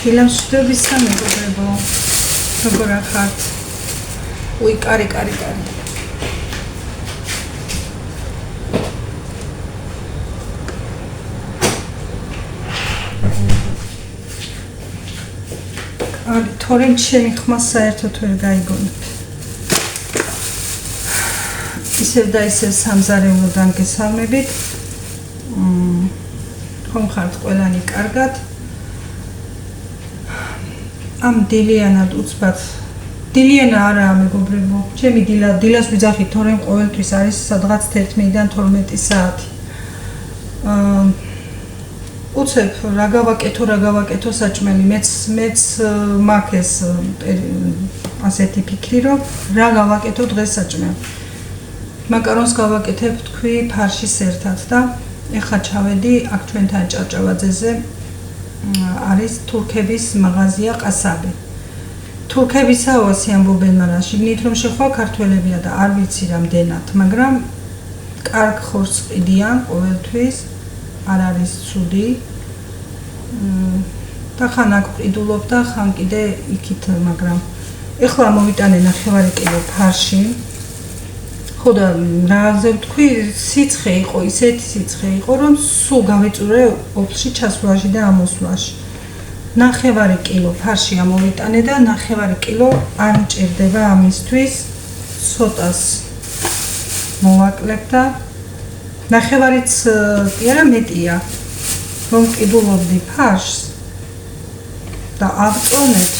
დილამშვიდობისა მეგობრებო, როგორ ახართ? უი, კარი. თორემ ჩემი ხმა საერთოდ ვერ გაიგონებთ. ისევ და ისევ სამზარეულოდან გესალმებით. ხომ ხართ ყველანი კარგად? ამ დილიანად უცბად. დილიანა არაა მეგობრებო. ჩემი დილას ვიძახით, თორემ ყოველთვის არის სადღაც 11-დან 12 საათი. უცებ რა გავაკეთო საჭმელი, მეც მაქვს ეს ასეთი ფიქრი, რომ რა გავაკეთო დღეს საჭმელი. მაკარონს გავაკეთებ თქვი ფარშის ერთად და ეხლა ჩავედი აქ ჩვენთან ჭავჭავაძეზე არის თურქების მაღაზია ყასაბი. თურქებისაო ასე ამბობენ, მაგრამ შიგნით რომ შეხვა ქართველებია და არ ვიცი რამდენად, მაგრამ კარგ ხორცს ყიდიან ყოველთვის. არ არის ცუდი და ხან აქ ყიდულობ და ხან კიდე იქით, მაგრამ ეხლა მოვიტანე 9 კილო ფარში. ხო და რაზე ვთქვი, სიცხე იყო, ისეთი სიცხე იყო, რომ სულ გავიწურე ოფისში ჩასვლაში და ამოსვლაში. 9 კილო ფარში ამოვიტანე და 9 კილო არ მჭირდება ამისთვის, ცოტას მოვაკლებ და 9-იც კი არა მეტია, რომ ყიდულობდი ფარშს და ავწონეთ.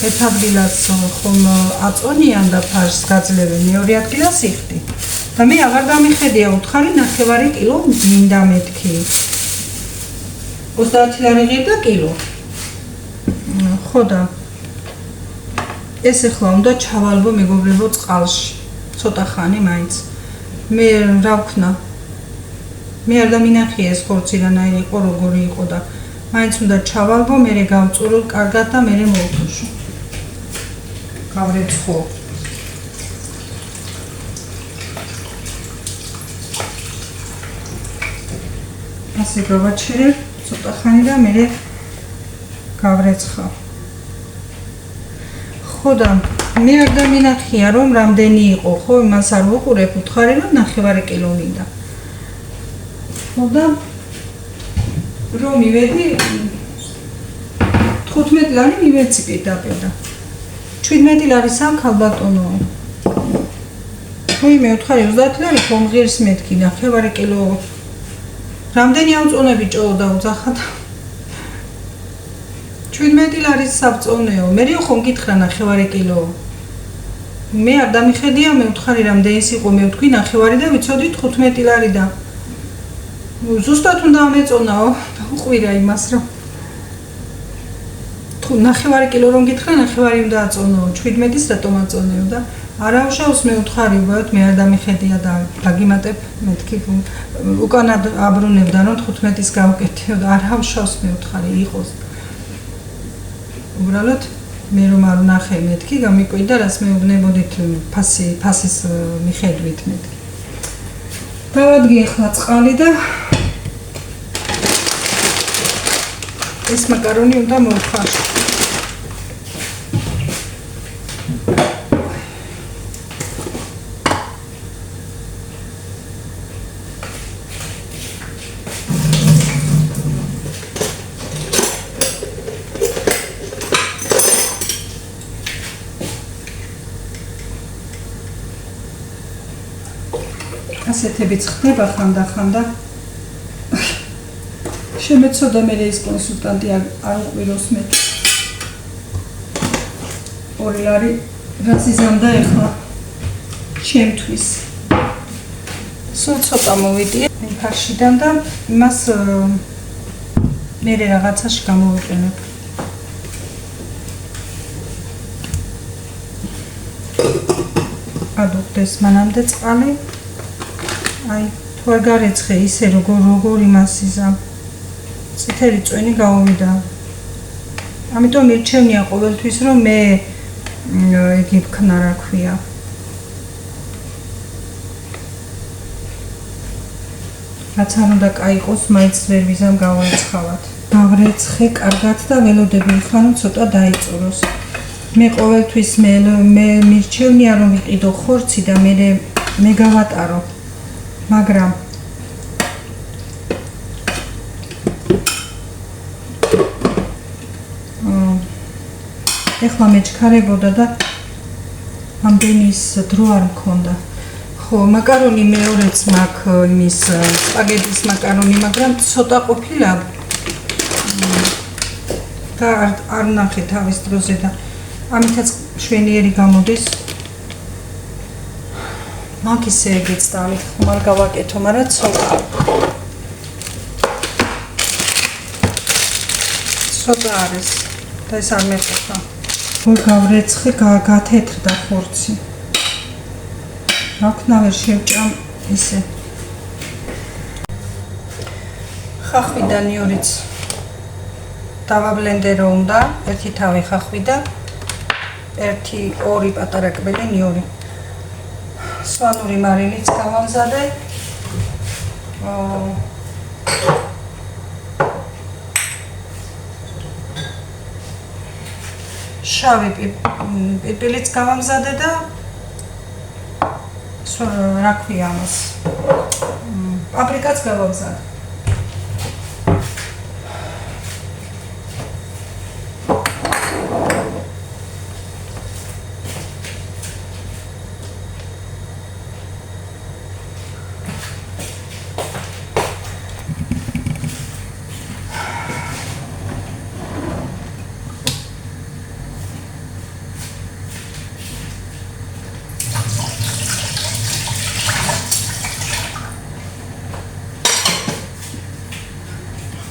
ერთ ადგილას ხომ აწონიან და ფარშს გაძლევენ, მეორე ადგილას იხდი. და მე აღარ დამიხედია უთხარი 9 კილო მინდა მეთქი. 30 ლარი ღირდა კილო. ხო და ეს ახლა უნდა ჩავალბო მეგობრებო წყალში. ცოტა ხანი მაინც. მე რა ვქნა? მე არ დამინახია ეს ხორცი რანაირი იყო, როგორი იყო და მაინც უნდა ჩავალბო, მერე გავწურო კარგად და მერე მოვთუშო. გავრეცხო. ასე გავაჩერებ ცოტა ხანი და მერე გავრეცხავ. ხო და მე არ დამინახია რომ რამდენი იყო, ხო, იმას არ ვუყურებ, უთხარი რომ 9 კილო მინდა. ხო და რომ მივედი 15 ლარი მივეცი პირდაპირ. 17 ლარი სამქალბატონო. ხო, მე უთხარი 30 ლარი ხომ ღირს მეთქი 9 კილო. რამდენი ავწონები ჭო და უძახა და 17 ლარის საბწონეო. მე ხომ გითხრა 9 კილო. მე არ დამიხედია, მე ვთხარი რამდენის იყო, მე ვთქვი 9 და ვიცოდი 15 ლარი და ზუსტად უნდა ამეწონაო და უყვირა იმას, რომ 9 კილო რომ გითხრა 9 უნდა აწონო, 17-ის რატომ აწონეო და არავშავს მე ვთხარი, უბრალოდ მე არ დამიხედია და დაგიმატებ მეთქი უკანად აბრუნებდა რომ 15-ის გავუკეთეო და არავშავს მე ვთხარი იყოს. უბრალოდ მე რომ არ ვნახე მეთქი, გამიკვირდა რას მეუბნებოდით ფასის მიხედვით მეთქი. დავადგი ახლა წყალი და ეს მაკარონი უნდა მოვხარშო. ასეთებიც ხდება ხანდახან და შემეცოდა მე ის კონსულტანტი არ უყვიროს მე 2 ლარი რაც იზამდა ეხლა ჩემთვის. სულ ცოტა მოვიდიე ფარშიდან და იმას მე რაღაცაში გამოვიყენებ. ადუხდეს მანამდე წყალი. აი, თუ არ გარეცხე ისე როგორ იმას იზამ. წითელი წვენი გავოვიდა. ამიტომ მირჩევნია ყოველთვის რომ მე იგი ვქნა რა ქვია. რაც არ უნდა კაიყოს, მაინც ვერ ვიზამ გავრეცხავად. გავრეცხე კარგად და ველოდები ხარ რომ ცოტა დაიწუროს. მე ყოველთვის მე მირჩევნია რომ ვიყიდო ხორცი და მე გავატარო. მაგრამ ეხლა მეჩქარებოდა და ამდენის დრო არ მქონდა. ხო, მაკარონი მეორეც მაქვს იმის სპაგეთის მაკარონი, მაგრამ ცოტა ყოფილა და არ ნახე თავის დროზე და ამითაც შვენიერი გამოდის. მაგ ისე ეგეცდა, ამით ხმარ გავაკეთო, მაგრამ ცოტა არის და ეს არ მეწოხა. որ გავრეცხე, გათეთრდა ხორცი. რა ქნა ვერ შევჭამ ისე. ხახვი და ნიორიც დავაბლენდერო უნდა, ერთი თავი ხახვი და ერთი ორი პატარა კბილი ნიორი. სვანური მარილიც გავამზადე. შავი პიპილიც გავამზადე და რა ქვია ამას? პაპრიკაც გავამზადე.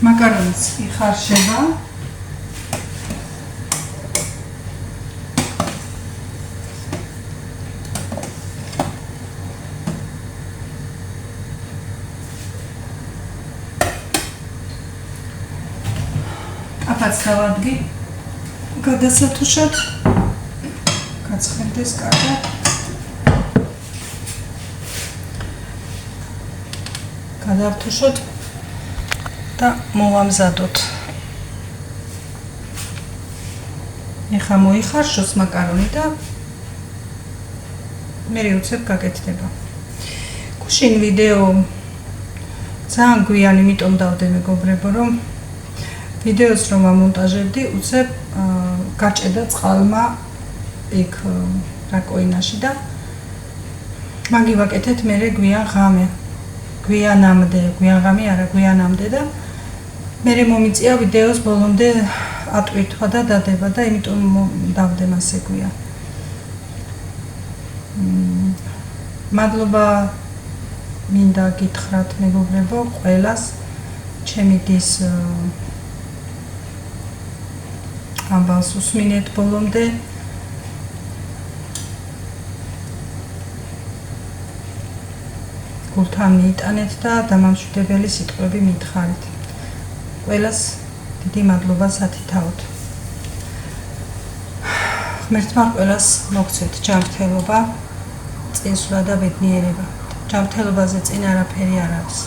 მაკარონიც იხარშება. აფაც დავადგი გადასათუშად. გაცხელდეს კარგად. გადავთუშოთ და მოვამზადოთ. ეხლა მოიხარშოს მაკარონი და მე უცებ გაკეთდება. გუშინ ვიდეო ძალიან გვიან იმიტომ დავდე მეგობრებო რომ ვიდეოს რომ ამონტაჟებდი უცებ გაჭედა წყალმა იქ რაკოინაში და მაგი ვაკეთეთ მე გვიან ღამე. გვიანამდე, გვიანღამე არა, გვიანამდე და მე მომიწია ვიდეოს ბოლომდე ატვირთვა და დადება და იმიტომ დავდე მასე გვიან. მადლობა მინდა გითხრათ მეგობრებო ყველას ჩემი დის ამბავს უსმინეთ ბოლომდე. გულთან მიიტანეთ და დამამშვიდებელი სიტყვები მითხარით. ყველას დიდი მადლობა სათითაოდ. ღმერთმა ყველას მოგცეთ ჯანმრთელობა, წინსვლა და ბედნიერება. ჯანმრთელობაზე წინ არაფერი არ არის.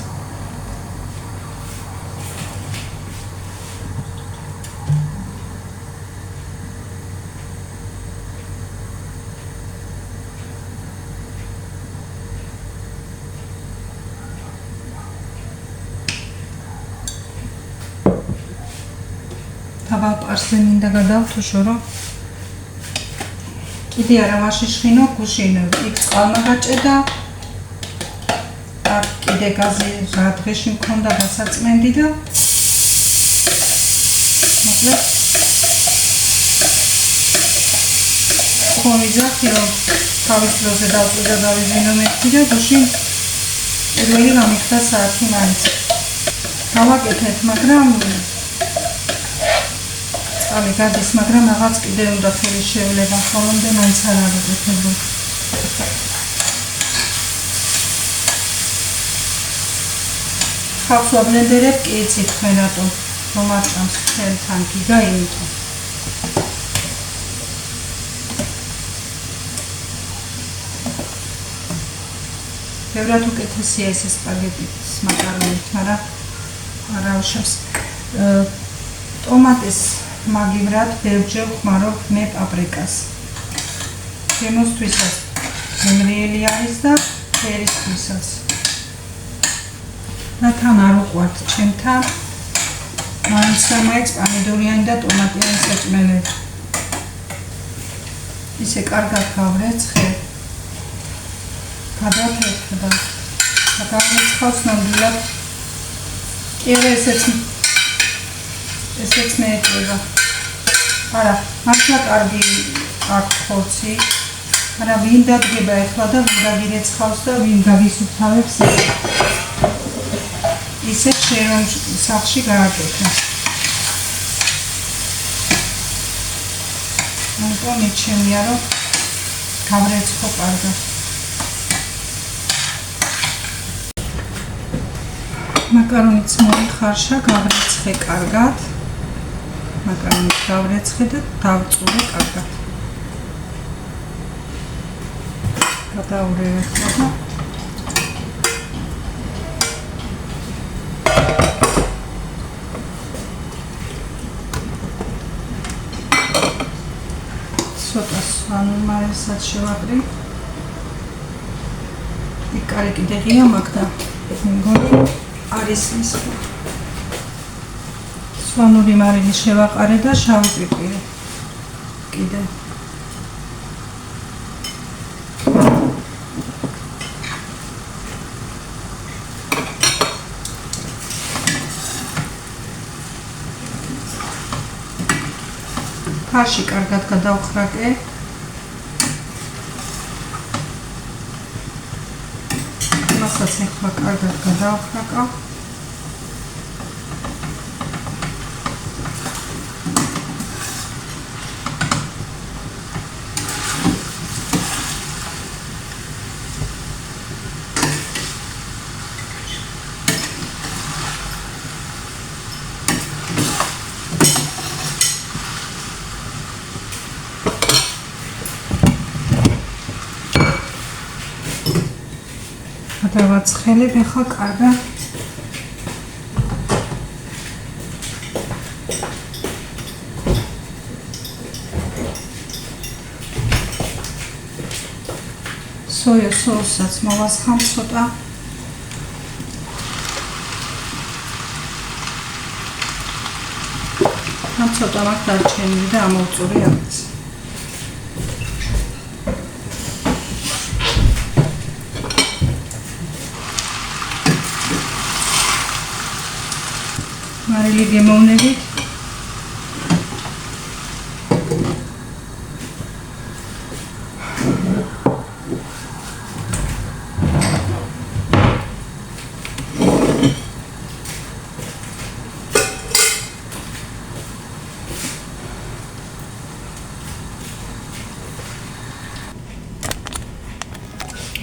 თაბა პარსზე მინდა გადავთუშო რომ კიდე არა ვაშიშხინო გუშინ იქ წყალმა გაჭედა აქ კიდე გაზი რა დღეში მქონდა გასაწმენდი და მოკლედ ხო ვიძახი რომ თავის დროზე დავწვიდა დავიზინო მეთქი და გუშინ პირველი გამიხდა საათი მაინც გავაკეთეთ მაგრამ წალი გადის, მაგრამ რაღაც კიდე უნდა ხელი შევლება, ხოლმე მაინც არ არის გეთებული. ხავს ვაბლენდერებ კი იცით მე რატომ მომაწამს ხელთან გიგა იმიტომ. ბევრად უკეთესია ეს სპაგეტი. მაკარონით, მაგრამ არა უშავს. ტომატის მაგივრად ბევრჯერ ვხმარობ მე პაპრიკას. გემოსთვისაც გემრიელი არის და ფერისთვისაც. და თან არ უყვართ ჩემთან მაინც პომიდორიანი და ტომატიანი საჭმელები. ისე კარგად გავრეცხე. გადავფეთქე და გავრეცხავს ნამდვილად. კი არა ესეც მეეწევა. არა, მართლა კარგი აქვს ხორცი. მაგრამ ვინ დადგება ეხლა და ვინ გაგირეცხავს და ვინ გაგისუფთავებს ისე შენ სახში გააკეთე. ანუ მეჩემია რომ გავრეცხო კარგად. მაკარონიც მოიხარშა, გავრეცხე კარგად. მაკარონიც გავრეცხე და დავწურე კარგად. გადაურევ ახლა და ცოტა სვანმარისაც შევაკრე. იკარე კიდე ღია მაქვს და მგონი არის ის სვანური მარილი შევაყარე და შავი პიპირი კიდე. ფარში კარგად გადავხრაკე. მასაც ახლა კარგად გადავხრაკა. დავაცხელებ ახლა კარგად. სოია სოუსაც მოვასხამ ცოტა. ამ ცოტა მაქვს დარჩენილი და ამოვწური ამას. მარილი გემოვნებით.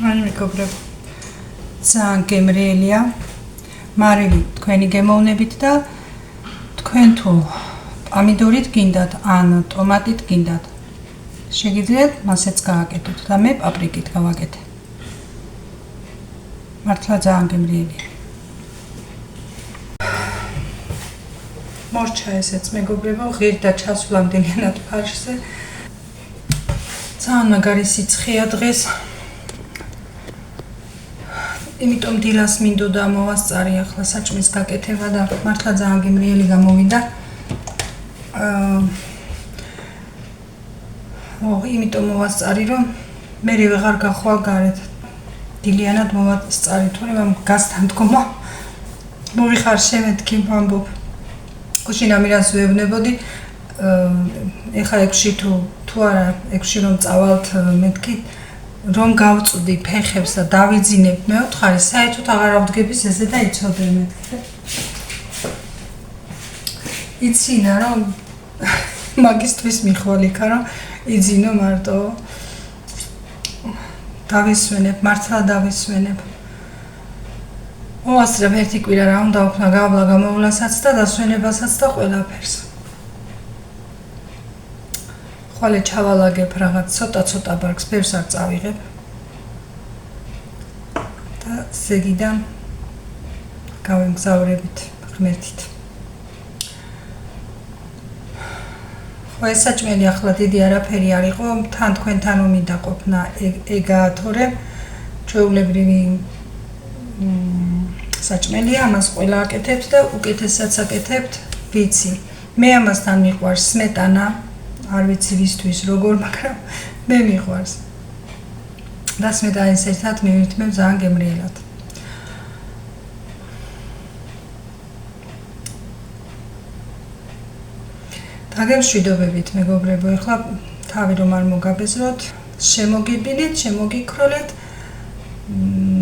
ან მეგობრებო, ძალიან გემრიელია მარილი თქვენი გემოვნებით და თქვენ თუ პომიდორით გინდათ ან ტომატით გინდათ, შეგიძლიათ მასეც გააკეთოთ და მე პაპრიკით გავაკეთე. მართლა ძალიან გემრიელია. მორჩა ესეც მეგობრებო, ღირდა ჩასვლა მდელიანად ფარშზე. ძალიან მაგარი სიცხეა დღეს. იმიტომ დილას მინდოდა მოვასწარი ახლა საჭმის გაკეთება და მართლა ძალიან გემრიელი გამოვიდა. იმიტომ მოვასწარი რომ მე ვეღარ გახვალ გარეთ. დილიანად მოვასწარი, თორემ გასთან დგომა მოვიხარ შემეთქი ვამბობ. გუშინ ამირას ვეუბნებოდი, ეხა 6-ში თუ არა 6-ში რომ წავალთ მეთქი რომ გავწვდი ფეხებს და დავიძინებ მეოთხარი, საერთოდ აღარ ავდგების ესე და იცოდე მეთქი. ცინა რომ მაგისტრის მიხვალიქა რომ იძინო მარტო დავისვენებ, მართლა დავისვენებ. მოასწრებ ერთი კვირა რა უნდა ვქნა, გავლა გამოვვლასაც და დასვენებასაც და ყველაფერს. ხვალე ჩავალაგებ რაღაც ცოტა ბარგს, ბევრს არ წავიღებ. და ზეგიდან გავემგზავრებით ღმერთით. ხო ეს საჭმელი ახლა დიდი არაფერი არ იყო, თან თქვენთან მინდა ყოფნა ეგაა, თორემ ჩვეულებრივი საჭმელია, ამას ყველა აკეთებთ და უკეთესაც აკეთებთ, ვიცი. მე ამასთან მიყვარს სმეტანა, არ ვიცი ვისთვის როგორ, მაგრამ მე მიყვარს. და სმეტანის ერთად მივირთმევ ძალიან გემრიელად. დაგემშვიდობებით მეგობრებო, ეხლა თავი რომ არ მოგაბეზროთ, შემოგიბინეთ, შემოგიქროლეთ,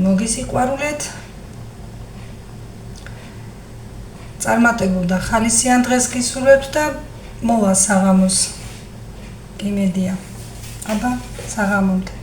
მოგისიყვარულეთ. წარმატებულ და ხალისიან დღეს გისურვებთ და მოვა საღამოს. იმედია. აბა, საღამომდე.